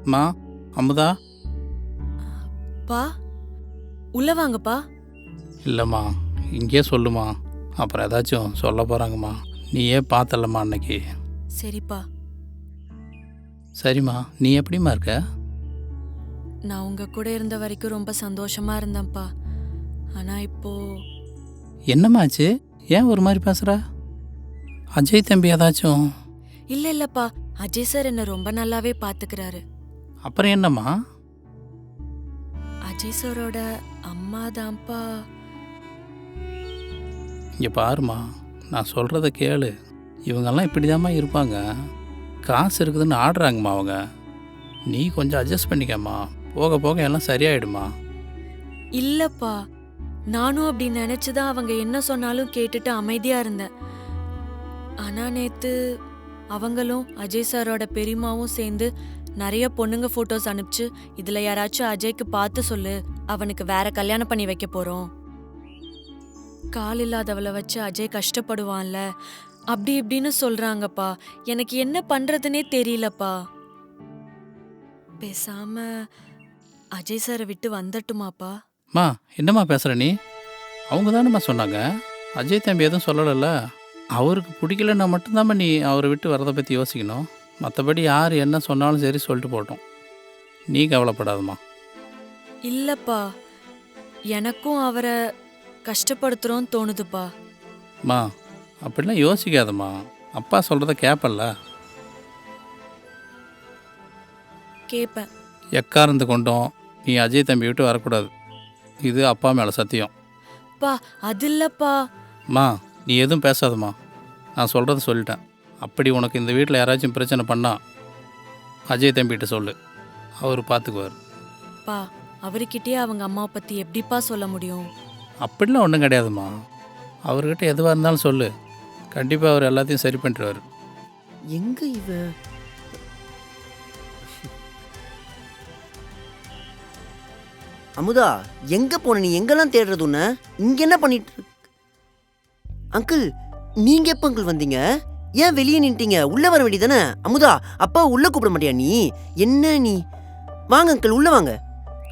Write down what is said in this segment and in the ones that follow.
அம்மா, அமுதா. பா உள்ள வாங்கப்பா. இல்லைம்மா, இங்கேயே சொல்லுமா. அப்புறம் ஏதாச்சும் சொல்ல போகிறாங்கம்மா. நீயே பார்த்தலம்மா அன்னைக்கு. சரிப்பா. சரிம்மா, நீ எப்படிம்மா இருக்க? நான் உங்க கூட இருந்த வரைக்கும் ரொம்ப சந்தோஷமா இருந்தேன்ப்பா. ஆனா இப்போ என்னம்மா ஆச்சு? ஏன் ஒரு மாதிரி பேசுகிற? அஜய் தம்பி ஏதாச்சும்? இல்லப்பா, அஜய் சார் என்ன ரொம்ப நல்லாவே பாத்துக்கிறாரு. அப்புறம் என்னம்மா? அஜய் சாரோட அம்மா தான்ப்பா. இங்கே பாருமா, நான் சொல்கிறத கேளு. இவங்கெல்லாம் இப்படி இருப்பாங்க. காசு இருக்குதுன்னு ஆடுறாங்கம்மா அவங்க. நீ கொஞ்சம் அட்ஜஸ்ட் பண்ணிக்கம்மா. போக போக எல்லாம் சரியாயிடுமா. இல்லப்பா, நானும் அப்படி நினைச்சுதான் அவங்க என்ன சொன்னாலும் கேட்டுட்டு அமைதியா இருந்தேன். ஆனா நேத்து அவங்களும் அஜய் சாரோட பெரியம்மாவும் சேர்ந்து நிறைய பொண்ணுங்க போட்டோஸ் அனுப்பிச்சு, இதுல யாராச்சும் அஜய்க்கு பார்த்து சொல்லு, அவனுக்கு வேற கல்யாணம் பண்ணி வைக்க போறோம், கால் இல்லாதவளை வச்சு அஜய் கஷ்டப்படுவான்ல, அப்படி இப்படின்னு சொல்றாங்கப்பா. எனக்கு என்ன பண்றதுன்னே தெரியலப்பா. பேசாம அஜய் சாரை விட்டு வந்துட்டுமாப்பா? மா, என்னம்மா பேசுகிற நீ? அவங்க தானேம்மா சொன்னாங்க. அஜய் தம்பி எதுவும் சொல்லலைல்ல. அவருக்கு பிடிக்கலன்னா மட்டும்தாம்மா நீ அவரை விட்டு வரதை பற்றி யோசிக்கணும். மற்றபடி யார் என்ன சொன்னாலும் சரி, சொல்லிட்டு போட்டோம். நீ கவலைப்படாதம்மா. இல்லப்பா, எனக்கும் அவரை கஷ்டப்படுத்துறோன்னு தோணுதுப்பா. மா, அப்படிலாம் யோசிக்காதம்மா. அப்பா சொல்கிறத கேட்பல்ல. கேப்பேன். எக்காரந்து கொண்டோம் நீ அஜய் தம்பி விட்டு வரக்கூடாது. இது அப்பா மேலே சத்தியம். பா அது இல்லப்பா. மா, நீ எதுவும் பேசாதம்மா. நான் சொல்கிறத சொல்லிட்டேன். அப்படி உனக்கு இந்த வீட்டில் யாராச்சும் பிரச்சனை பண்ணா அஜய் தம்பிகிட்ட சொல்லு, அவர் பார்த்துக்குவார். பா, அவர்கிட்டயே அவங்க அம்மாவை பற்றி எப்படிப்பா சொல்ல முடியும்? அப்படிலாம் ஒன்றும் கிடையாதும்மா. அவர்கிட்ட எதுவாக இருந்தாலும் சொல்லு, கண்டிப்பாக அவர் எல்லாத்தையும் சரி பண்ணிடுவார். எங்க இவ? அமுதா, எங்க போன நீ? எங்கெல்லாம் தேடுறது உன்ன? இங்க என்ன பண்ணிட்டு இருக்க? அங்கிள், நீங்க எப்ப அங்கிள் வந்தீங்க? ஏன் வெளியே நின்ட்டீங்க? உள்ள வர வேண்டியதானே? அமுதா, அப்பா உள்ள கூப்பிட மாட்டியா நீ? என்ன நீ? வாங்க அங்கிள், உள்ள வாங்க.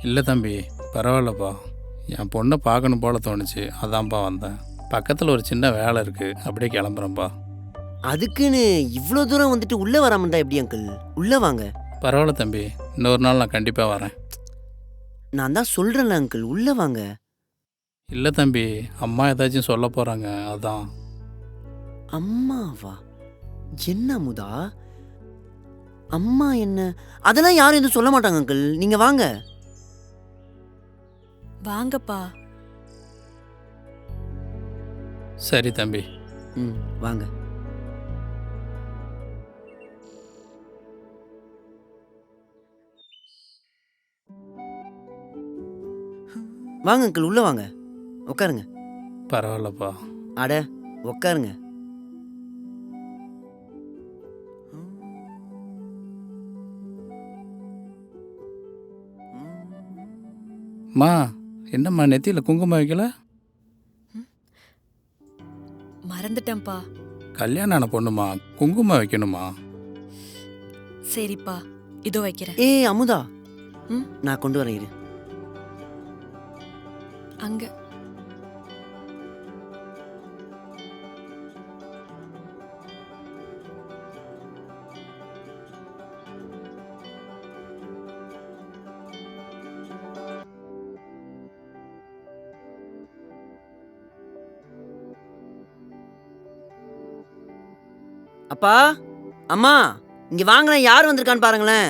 இல்லை தம்பி, பரவாயில்லப்பா. என் பொண்ணை பார்க்கணும் போல தோணுச்சு, அதான்ப்பா வந்தேன். பக்கத்தில் ஒரு சின்ன வேலை இருக்குது, அப்படியே கிளம்புறேன்ப்பா. அதுக்குன்னு இவ்வளோ தூரம் வந்துட்டு உள்ள வராம இருந்தா எப்படி அங்கிள்? உள்ள வாங்க. பரவாயில்ல தம்பி, இன்னொரு நாள் நான் கண்டிப்பாக வரேன். நான் தான் சொல்றேன்ல அங்கிள், உள்ள வாங்க. இல்லை தம்பி, அம்மா ஏதாச்சும் சொல்ல போகிறாங்க, அதான். அம்மாவா? என்ன அமுதா? அம்மா என்ன? அதெல்லாம் யாரும் எதுவும் சொல்ல மாட்டாங்க அங்கிள், நீங்க வாங்க. வாங்கப்பா. சரி தம்பி. வாங்க. வாங்க அங்கிள், உள்ள வாங்க, உட்காருங்க. பரவாயில்லப்பா. அட, உட்காருங்க. மா, என்னம்மா நெத்தியில் குங்குமம் வைக்கல? மறந்துட்டேன்ப்பா. கல்யாணம் ஆன பொண்ணுமா, குங்குமம் வைக்கணுமா? சரிப்பா, இதோ வைக்கிறேன். ஏய் அமுதா, ம்? நான் கொண்டு வரேன் இரு. அங்க அப்பா, அம்மா, இங்க வாங்களேன், யார் வந்திருக்கான்னு பாருங்களேன்.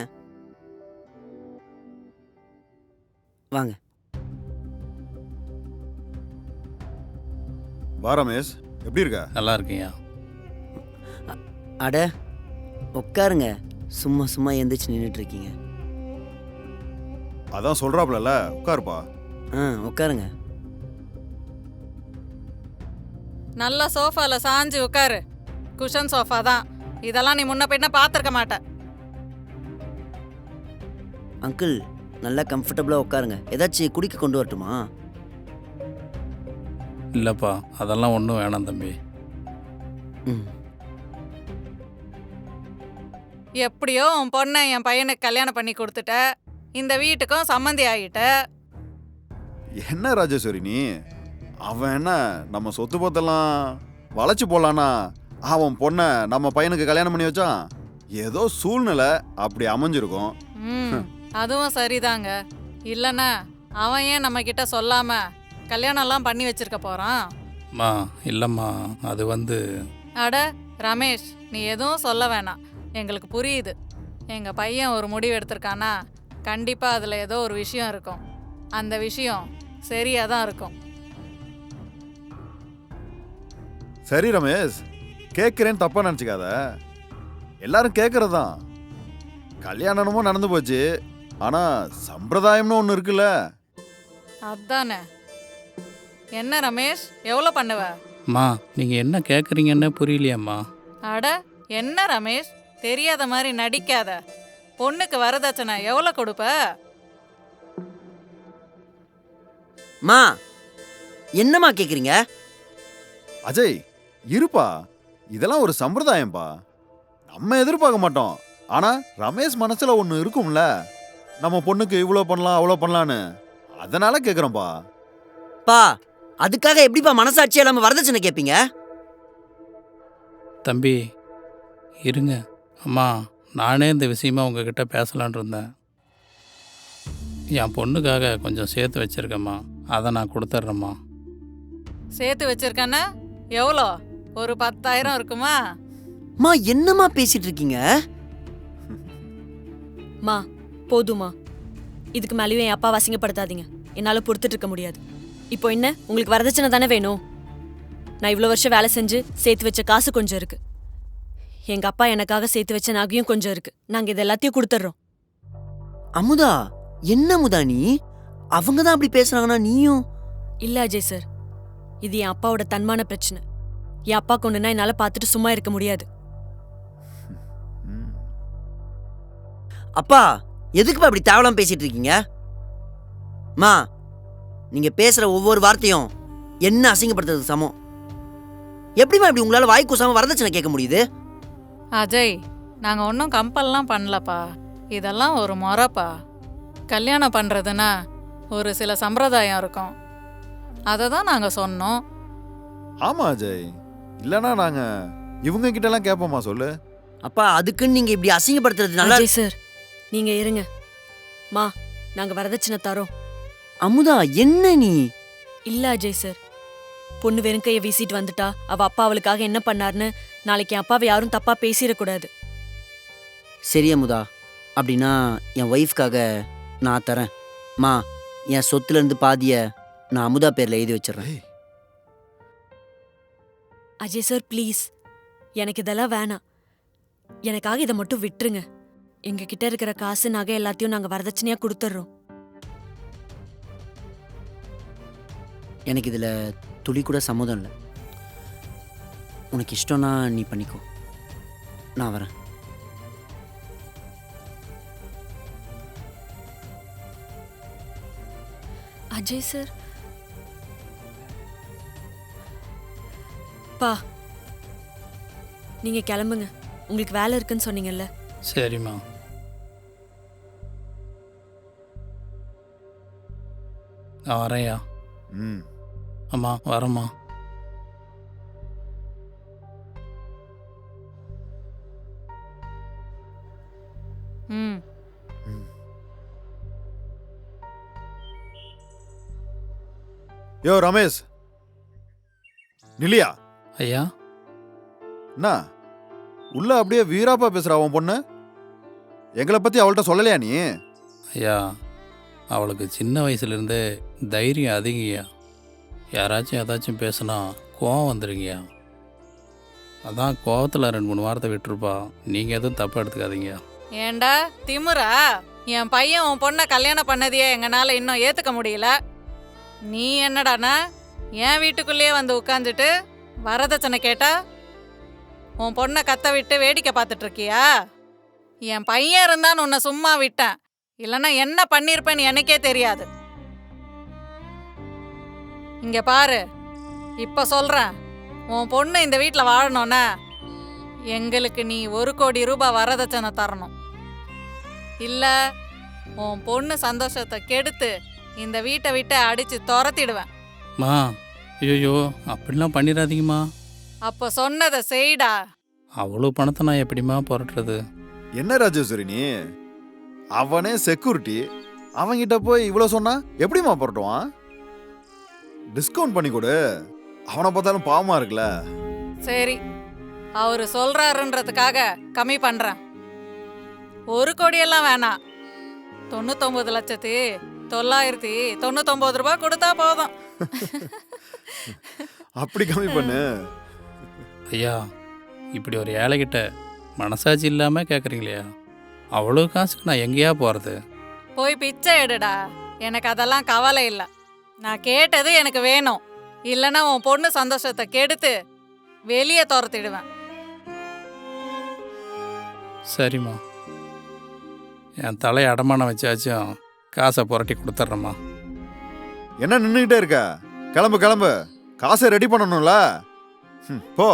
வாங்க. வா ரமேஷ், எப்படி இருக்க? நல்லா இருக்கீங்க. அட, உட்காருங்க. சும்மா சும்மா எந்திரிச்சு நின்றுட்டு இருக்கீங்க. அதான் சொல்றாப்லல, உட்காருப்பா. உட்காருங்க. நல்ல சோஃபால சாஞ்சு உட்காரு. குஷன் சோஃபா தான். இதெல்லாம் நீ முன்ன பின்ன பார்த்துருக்க மாட்ட. அங்கிள், நல்லா கம்ஃபர்டபுளாக உட்காருங்க. ஏதாச்சும் குடிக்க கொண்டு வரட்டுமா? இல்லைப்பா, அதெல்லாம் ஒன்றும் வேணாம் தம்பி. ம். எப்படியோ உன் பொண்ணை என் பையனுக்கு கல்யாணம் பண்ணி கொடுத்துட்ட, இந்த வீட்டுக்கும் சம்மந்தி ஆகிட்ட. என்ன ராஜேஸ்வரி நீ? அவன் என்ன நம்ம சொத்து பொத்தெல்லாம் வளைச்சு போடலானா அவன் பொண்ணை நம்ம பையனுக்கு கல்யாணம் பண்ணி வச்சான்? ஏதோ சூழ்நிலை அப்படி அமைஞ்சிருக்கும். அதுவும் சரிதாங்க. இல்லைன்னா அவன் ஏன் நம்ம கிட்ட சொல்லாம கல்யாணம்லாம் பண்ணி வச்சிருக்க போறான்? அம்மா இல்லைம்மா, அது அட ரமேஷ், நீ எதுவும் சொல்ல வேணாம், எங்களுக்கு புரியுது. எங்க பையன் ஒரு முடிவு எடுத்திருக்கானா கண்டிப்பா அதுல ஏதோ ஒரு விஷயம் இருக்கும். அந்த விஷயம் சரியா தான் இருக்கும். சரி ரமேஷ், கேட்குறேன்னு தப்பா நினச்சிக்காத. எல்லாரும் கேட்கறது தான். கல்யாணமும் நடந்து போச்சு, ஆனா சம்பிரதாயம்னு ஒன்று இருக்குல்ல. அதானே. என்ன ரமேஷ், எவ்வளோ பண்ணுவ? அம்மா நீங்கள் என்ன கேட்குறீங்கன்னு புரியலையம்மா. அட என்ன ரமேஷ், தெரியாத மாதிரி நடிக்காத. பொண்ணுக்கு வரதட்சணை எவ்வளோ கொடுப்ப? மா என்னம்மா கேக்குறீங்க? அஜய் இருப்பா, இதெல்லாம் ஒரு சம்பிரதாயம்பா. நம்ம எதிர்பார்க்க மாட்டோம், ஆனா ரமேஷ் மனசுல ஒன்று இருக்கும்ல, நம்ம பொண்ணுக்கு இவ்வளோ பண்ணலாம் அவ்வளோ பண்ணலான்னு. அதனால கேட்குறோம்ப்பா. பா அதுக்காக எப்படிப்பா மனசாட்சியா இல்லாம வரதட்சணை கேட்பீங்க? தம்பி இருங்க. அம்மா நானே இந்த விஷயமா உங்ககிட்ட பேசலான் இருந்தேன். என் பொண்ணுக்காக கொஞ்சம் சேர்த்து வச்சுருக்கேம்மா, அதை நான் கொடுத்துட்றேம்மா. சேர்த்து வச்சிருக்கேன்னா எவ்வளோ? ஒரு 10,000 இருக்குமா? மா என்னம்மா பேசிட்டு இருக்கீங்க? மா போதுமா, இதுக்கு மேலேயும் என் அப்பா அசிங்கப்படுத்தாதீங்க. என்னால் பொறுத்துட்டு இருக்க முடியாது. இப்போ என்ன, உங்களுக்கு வரதட்சணை தானே வேணும்? நான் இவ்வளோ வருஷம் வேலை செஞ்சு சேர்த்து வச்ச காசு கொஞ்சம் இருக்கு. எங்கள் அப்பா எனக்காக சேர்த்து வச்ச நகையும் கொஞ்சம் இருக்கு. நாங்கள் இது எல்லாத்தையும் கொடுத்துட்றோம். அமுதா என்ன அமுதா நீ? அவங்க தான் அப்படி பேசுறாங்கன்னா நீயும்? இல்லை அஜய் சார், இது என் அப்பாவோட தன்மான பிரச்சனை. என் அப்பா கொண்டுனா என்னால் பார்த்துட்டு சும்மா இருக்க முடியாது. அப்பா எதுக்குப்பா இப்படி தேவலாம் பேசிட்டு இருக்கீங்க? மா நீங்க பேசுற ஒவ்வொரு வார்த்தையும் என்ன அசிங்கப்படுத்துறதுக்கு சமம். எப்படிமா இப்படி உங்களால வாய் கூசாம வரதட்சணை கேட்க முடியுது? அஜய், நாங்கள் ஒன்றும் கம்பல்லாம் பண்ணலப்பா. இதெல்லாம் ஒரு முறைப்பா. கல்யாணம் பண்ணுறதுன்னா ஒரு சில சம்பிரதாயம் இருக்கும், அதை தான் நாங்கள் சொன்னோம். ஆமா அஜய், இல்லைன்னா நாங்க இவங்க கிட்டலாம் கேட்போமா சொல்லு. அப்பா அதுக்குன்னு நீங்க இப்படி அசிங்கப்படுத்துறது நல்லா? அஜய் சார் நீங்க இருங்க. மா நாங்க வரதட்சணை தரோம். அமுதா என்ன நீ? இல்ல அஜய் சார், பொண்ணு வெறும் கையை வீசிட்டு வந்துட்டா அவ அப்பா அவளுக்காக என்ன பண்ணாருன்னு நாளைக்கு என் அப்பாவை யாரும் தப்பா பேசிடக்கூடாது. சரி அமுதா, அப்படின்னா என் ஒய்ஃப்காக நான் தரேன். மா என் சொத்துல இருந்து பாதிய நான் அமுதா பேர்ல எழுதி வச்சிடறேன். ஏய், அஜய் சார் ப்ளீஸ், எனக்கு இதெல்லாம் வேணாம். எனக்காக இதை மட்டும் விட்டுருங்க. எங்க கிட்ட இருக்கிற காசு நகை எல்லாத்தையும் நாங்க வரதட்சணையா கொடுத்துட்றோம். எனக்கு இதுல துளி கூட சம்மதம் இல்லை. உனக்கு இஷ்டம்னா நீ பண்ணிக்கோ, நான் வரேன். அஜய் சார் பா நீங்க கிளம்புங்க, உங்களுக்கு வேலை இருக்குன்னு சொன்னீங்கல்ல. சரிம்மா. நான் வரேன்யா. ம், அம்மா வரேம்மா. ம், யோ ரமேஷ், நில்லியா? ஐயா என்ன உள்ள அப்படியே வீராப்பா பேசுறா உன் பொண்ணு? எங்களை பத்தி அவள்கிட்ட சொல்லலையா நீ? ஐயா, அவளுக்கு சின்ன வயசுலேருந்தே தைரியம் அதிகங்கய்யா. யாராச்சும் ஏதாச்சும் பேசுனா கோவம் வந்துடுங்கய்யா. அதான் கோவத்தில் 2-3 வாரத்தை விட்டுருப்பா. நீங்கள் எதுவும் தப்பாக எடுத்துக்காதீங்க. ஏண்டா திமுறா? என் பையன் உன் பொண்ணை கல்யாணம் பண்ணதையே எங்கனால இன்னும் ஏத்துக்க முடியல. நீ என்னடானா என் வீட்டுக்குள்ளேயே வந்து உட்காந்துட்டு வரதட்சணை கேட்டா உன் பொண்ணை கத்த விட்டு வேடிக்கை பார்த்துட்டு இருக்கியா? என் பையன் இருந்தான்னு உன்னை சும்மா விட்டேன், இல்லைன்னா என்ன பண்ணிருப்பேன்னு எனக்கே தெரியாது. இங்க பாரு, இப்ப சொல்றேன், உன் பொண்ணு இந்த வீட்டில் வாழணும்னா எங்களுக்கு நீ 1,00,00,000 ரூபாய் வரதட்சணை தரணும். இல்ல உன் பொண்ணு சந்தோஷத்தை கெடுத்து இந்த வீட்டை விட்டு அடிச்சு துரத்திடுவேன். மா ஐயோ அப்படிலாம் பண்ணிடாதீங்கம்மா. அப்ப சொன்னதை செய்டா. அவ்வளோ பணத்தை நான் எப்படிம்மா புரட்டுறது? என்ன ராஜேஸ்வரி நீ? அவனே செக்யூரிட்டி, அவன்கிட்ட போய் இவ்வளோ சொன்னா எப்படிம்மா புரட்டுவான்? டிஸ்கவுண்ட் பண்ணி கொடு. அவனை பார்த்தாலும் பாவமா இருக்குல்ல. சரி, அவரு சொல்றாருன்றதுக்காக கம்மி பண்றேன். 1 கோடியெல்லாம் வேணாம். 99,999 ரூபாய் கொடுத்தா போதும். அப்படி கம்மி பண்ணு. ஐயா இப்படி ஒரு ஏழைகிட்ட மனசாட்சி இல்லாமல் கேட்குறீங்களே, அவ்வளோ காசுக்கு நான் எங்கேயா போகிறது? போய் பிச்சை எடுடா. எனக்கு அதெல்லாம் கவலை இல்லை. நான் கேட்டது எனக்கு வேணும். இல்லைன்னா உன் பொண்ணு சந்தோஷத்தை கெடுத்து வெளியே துரத்திடுவேன். சரிம்மா, என் தலையை அடமானம் வச்சாச்சும் காசை புரட்டி கொடுத்துட்றேம்மா. என்ன நின்றுகிட்டே இருக்க? கிளம்பு கிளம்பு, காசை ரெடி பண்ணணும்ல. போ.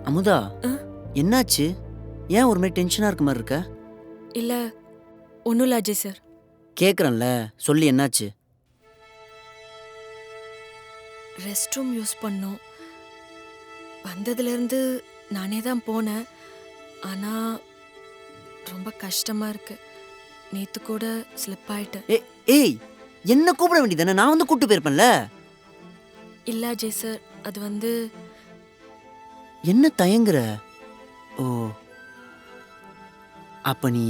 அமுதா, என்னாச்சு? ஏன் ஒரு மாதிரி டென்ஷனா இருக்க மாதிரி இருக்க? இல்ல ஒன்றும் இல்லை அஜய் சார். கேக்குறேன்ல, சொல்லி என்னாச்சு? ரெஸ்ட் ரூம் யூஸ் பண்ணோம். வந்ததுலேருந்து நானே தான் போனேன். ஆனால் ரொம்ப கஷ்டமாக இருக்கு. நேற்று கூட ஸ்லிப் ஆயிட்டேன். ஏய், என்ன கூப்பிட வேண்டியதானே? நான் வந்து கூப்பிட்டு போயிருப்பேன்ல. இல்லை அஜய் சார், அது வந்து என்ன தயங்குற? ஓ, அப்ப நீ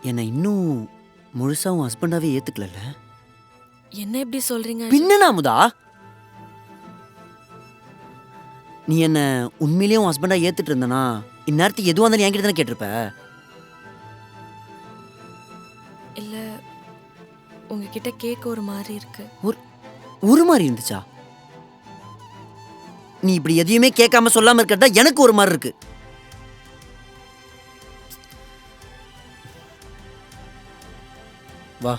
என்னை இன்னும் முழுசா உன் ஹஸ்பண்டாவே ஏத்துக்கல? என்ன எப்படி சொல்றீங்க? பின்ன அமுதா, நீ என்ன உண்மையிலேயே உன் ஹஸ்பண்டா ஏத்துட்டு இருந்தனா இந்நேரத்துக்கு எதுவாக இருந்தாலும் என்கிட்ட தானே கேட்டிருப்ப. இல்லை, உங்ககிட்ட கேட்க ஒரு மாதிரி இருக்கு. ஒரு மாதிரி இருந்துச்சா? நீ இப்படி எதையுமே கேட்காம சொல்லாம இருக்கிறதா எனக்கு ஒரு மாதிரி இருக்கு. வா.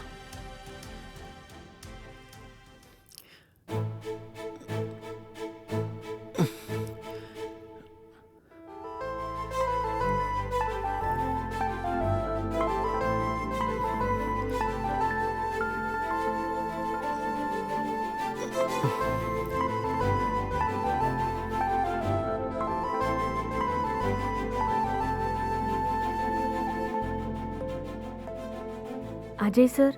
அஜய் சார்,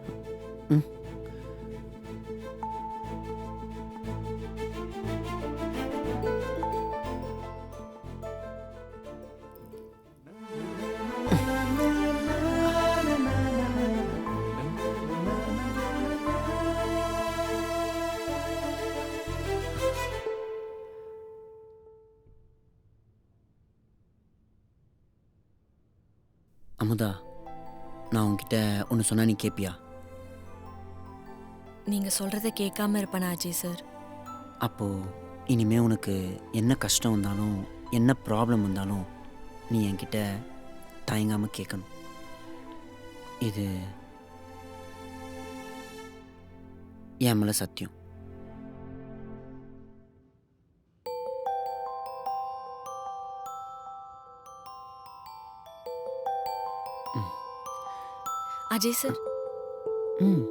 அமுதா, நான் உன்கிட்ட ஒன்று சொன்னா நீ கேப்பியா? நீங்க சொல்றதை கேட்காம இருப்பேனா அஜய் சார்? அப்போ இனிமே உனக்கு என்ன கஷ்டம் வந்தாலும் என்ன ப்ராப்ளம் வந்தாலும் நீ என்கிட்ட தயங்காம கேட்கணும். இது என் மேல சத்தியம். அஜய் சார், ம்.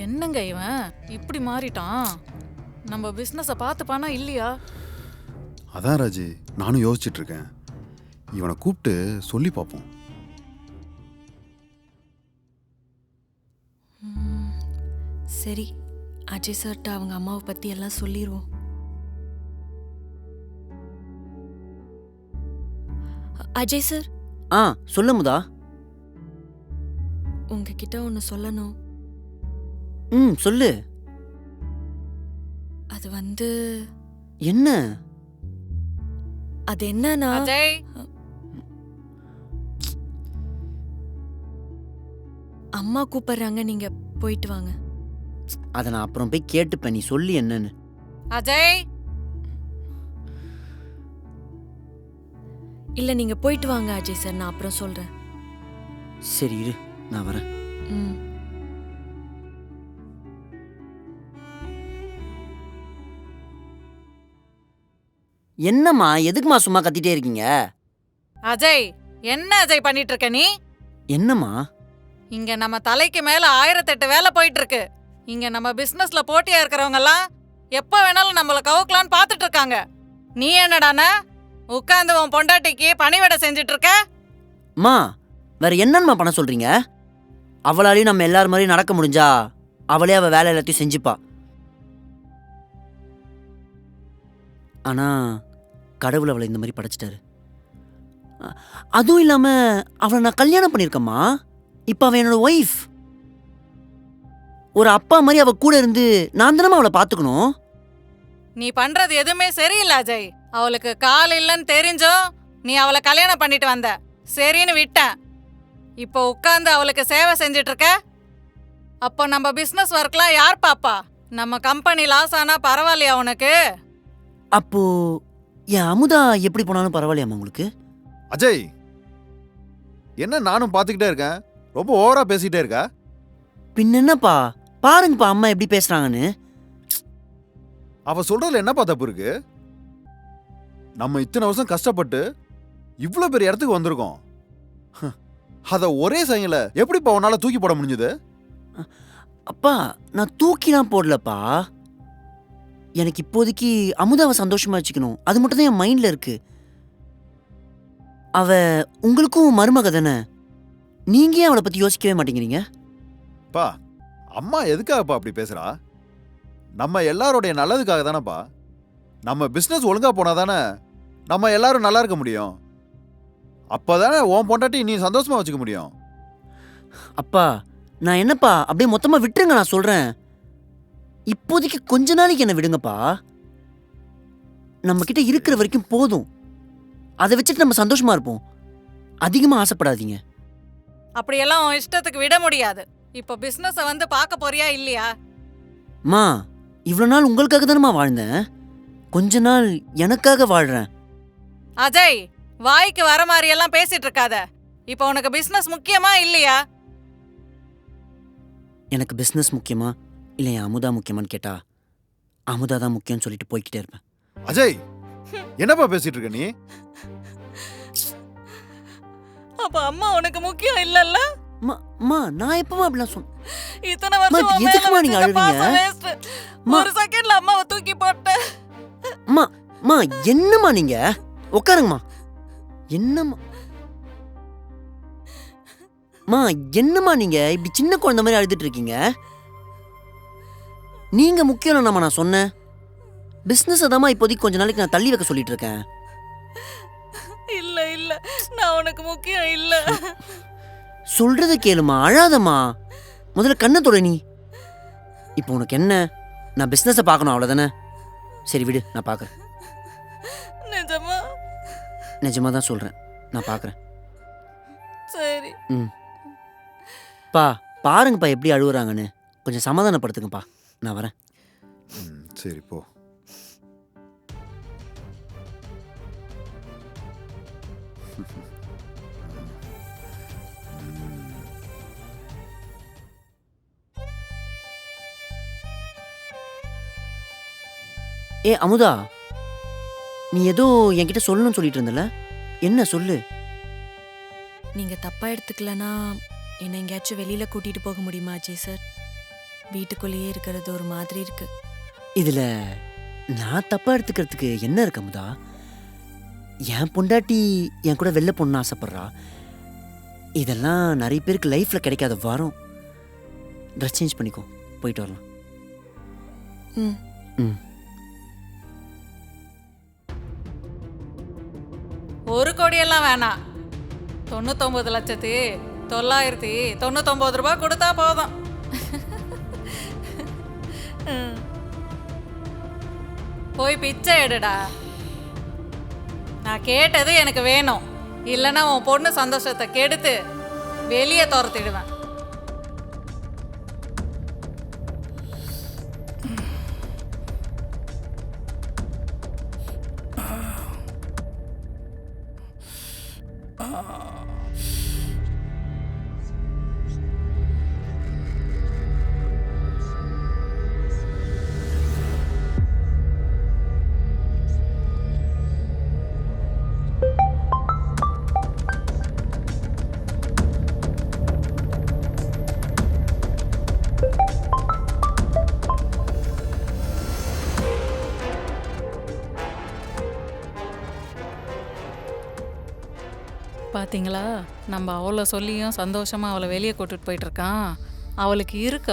என்னங்க இவன் இப்படி மாறிட்டான்? நம்ம பிசினஸை பார்த்துப்பானா இல்லையா? அதான் ராஜி, நானும் யோசிச்சுட்டு இருக்கேன். இவனை கூப்பிட்டு சொல்லி பார்ப்போம். சரி, அஜய் சார்ட்ட அவங்க அம்மாவை பற்றி எல்லாம் சொல்லிடுவோம். அஜய் சார், ஆ சொல்லு அமுதா. உங்ககிட்ட ஒன்று சொல்லணும். சொல்லு. அது வந்து என்ன? அது என்னன்னா, அஜய் அம்மா கூப்பிடுறாங்க, நீங்க போயிட்டு வாங்க. அதை நான் அப்புறம் போய் கேட்டுப்பேன், நீ சொல்லி என்னன்னு. அஜய் இல்ல நீங்க போயிட்டு வாங்க அஜய் சார், நான் அப்புறம் சொல்றேன். சரி இரு, நான் வரேன். ம். என்னம்மா, எதுக்குமா சும்மா கத்திட்டே இருக்கீங்க? அஜய் என்ன அஜய் பண்ணிட்டு இருக்க நீ? என்னம்மா? இங்க நம்ம தலைக்கு மேல 1008 வேலை போயிட்டு இருக்கு. இங்க நம்ம பிசினஸ்ல போட்டியா இருக்கிறவங்க எல்லாம் எப்ப வேணாலும் நம்மள கவுக்கலான்னு பாத்துட்டு இருக்காங்க. நீ என்னடானா உட்கார்ந்து உன் பொண்டாட்டிக்கு பணிவிடை செஞ்சுட்டு இருக்க? அம்மா, வேற என்னம்மா பண்ண சொல்றீங்க? அவளாலையும் நம்ம எல்லாரும் மாதிரி நடக்க முடிஞ்சா அவளே அவ வேலை எல்லாத்தையும் செஞ்சுப்பா. ஆனா கடவுள் அவளை இந்த மாதிரி படைச்சிட்டாரு. அதுவும் இல்லாம அவளை நான் கல்யாணம் பண்ணியிருக்கேம்மா. இப்ப அவ என்னோட ஒய்ஃப். ஒரு அப்பா மாதிரி அவ கூட இருந்து நான் தானே அவளை பாத்துக்கணும். நீ பண்றது எதுவுமே சரியில்லை அஜய். அவளுக்கு கால் இல்லைன்னு தெரிஞ்சும் நீ அவளை கல்யாணம் பண்ணிட்டு வந்த, சரின்னு விட்டேன். இப்போ உட்கார்ந்து அவளுக்கு சேவை செஞ்சுட்டு இருக்க. அப்போ நம்ம பிசினஸ் ஒர்க்லாம் யார் பாப்பா? நம்ம கம்பெனி லாஸ் ஆனா பரவாயில்லையா உனக்கு? அப்போ என் அமுதா எப்படி போனாலும் பரவாயில்லையாம்மா உங்களுக்கு? அஜய், என்ன நானும் பார்த்துக்கிட்டே இருக்கேன், ரொம்ப ஓவரா பேசிக்கிட்டே இருக்கா? பின்ன என்னப்பா, பாருங்கப்பா அம்மா எப்படி பேசுறாங்கன்னு. அவ சொல்றதுல என்னப்பா தப்பு இருக்கு? நம்ம இத்தனை வருஷம் கஷ்டப்பட்டு இவ்ளோ பெரிய இடத்துக்கு வந்திருக்கோம். அத ஒரே சைங்கில எப்படிப்பா உன்னால தூக்கி போட முடிஞ்சது? அப்பா, நான் தூக்கிலாம் போடலப்பா. எனக்கு இப்போதைக்கு அமுதாவை சந்தோஷமா வச்சுக்கணும், அது மட்டும் தான் என் மைண்ட்ல இருக்கு. அவ உங்களுக்கும் மருமக தானே, நீங்க ஏன் அவளை பத்தி யோசிக்கவே மாட்டேங்கிறீங்க? பா, அம்மா எதுக்காகப்பா அப்படி பேசுறா? நம்ம எல்லாரோடைய நல்லதுக்காக தானேப்பா. நம்ம பிசினஸ் ஒழுங்கா போனா தானே நம்ம எல்லாரும் நல்லா இருக்க முடியும். அப்பதானே உன் பொண்டாட்டி நீ சந்தோஷமா வச்சுக்க முடியும். அப்பா, நான் என்னப்பா அப்படியே மொத்தமா விட்டுருங்க, நான் சொல்றேன். இப்போதைக்கு கொஞ்ச நாளைக்கு என்ன விடுங்கப்பா. நம்ம கிட்ட இருக்கிற வரைக்கும் போதும், அதை வச்சுட்டு நம்ம சந்தோஷமா இருப்போம். அதிகமா ஆசைப்படாதீங்க. அப்படியெல்லாம் உன் இஷ்டத்துக்கு விட முடியாது. இப்போ பிசினஸ வந்து பார்க்க போறியா இல்லையா? மா, இவ்வளோ நாள் உங்களுக்காக தானேம்மா வாழ்ந்தேன், கொஞ்ச நாள் எனக்காக வாழ்றேன். அஜய், வாய்க்கு வர மாதிரி எல்லாம் பேசிட்டு இருக்காத. இப்போ உனக்கு பிசினஸ் முக்கியமா இல்லையா? எனக்கு பிஸ்னஸ் முக்கியமா இல்லை என் அமுதா முக்கியமான்னு கேட்டா அமுதா தான் முக்கியம்னு சொல்லிட்டு போய்கிட்டே இருப்பேன். அஜய், என்னப்பா பேசிட்டு இருக்க நீ? அப்ப அம்மா உனக்கு முக்கியம் இல்லல்ல? அம்மா, நான் எப்பமா அப்படிலாம் சொன்னேன்? இத்தனை வருஷம் உன் மேல எதுக்குமா நீங்க வச்சிருந்த அழுவீங்க? பாசம் waste. ஒரு செகண்ட்ல அம்மாவை தூக்கி போட்ட. அம்மா, என்னம்மா நீங்க? உட்காருங்கம்மா. என்னம்மா என்னம்மா நீங்க இப்படி சின்ன குழந்தை மாதிரி அழுதுட்டு இருக்கீங்க? நீங்க முக்கியம் இல்லைம்மா நான் சொன்னேன். பிசினஸ் அதாம்மா இப்போதைக்கு கொஞ்ச நாளைக்கு நான் தள்ளி வைக்க சொல்லிட்டு இருக்கேன். இல்ல இல்ல, நான் உனக்கு முக்கியம் இல்ல. சொல்றத கேளுமா, அழாதம்மா. முதல்ல கண்ணை தொட நீ. இப்போ உனக்கு என்ன, நான் பிசினஸை பார்க்கணும் அவ்வளோதானே? சரி விடு, நான் பார்க்குறேன். நிஜமா? நிஜமா தான் சொல்கிறேன், நான் பார்க்குறேன். சரி. பாருங்கப்பா எப்படி அழுகுறாங்கன்னு. கொஞ்சம் சமாதானப்படுத்துங்கப்பா, நான் வரேன். சரி போ. அமுதா, நீ ஏதோ என்கிட்ட சொல்லணும்னு சொல்லிட்டு இருந்தல, என்ன சொல்லு? நீங்க தப்பா எடுத்துக்கலனா என்ன எங்கேயாச்சும் வெளியில கூட்டிட்டு போக முடியுமா அஜய் சார்? வீட்டுக்குள்ளேயே இருக்கிறது ஒரு மாதிரி இருக்கு. இதுல நான் தப்பா எடுத்துக்கிறதுக்கு என்ன இருக்கு அமுதா? என் பொண்டாட்டி என் கூட வெளில போகணும்னு ஆசைப்படுறா. இதெல்லாம் நிறைய பேருக்கு லைஃப்ல கிடைக்காத வரும். ட்ரெஸ் சேஞ்ச் பண்ணிக்கோ, போயிட்டு வரலாம். 1 கோடியெல்லாம் வேணாம். 99,999 ரூபாய் கொடுத்தா போதும். போய் பிச்சை எடுடா. நான் கேட்டது எனக்கு வேணும். இல்லைன்னா உன் பொண்ணு சந்தோஷத்தை கெடுத்து வெளியே துரத்திடுவேன். பாத்தீங்களா, நம்ம அவளை சொல்லியும் சந்தோஷமா அவளை வெளியே கூட்டிட்டு போயிட்டு இருக்கான். அவளுக்கு இருக்கு.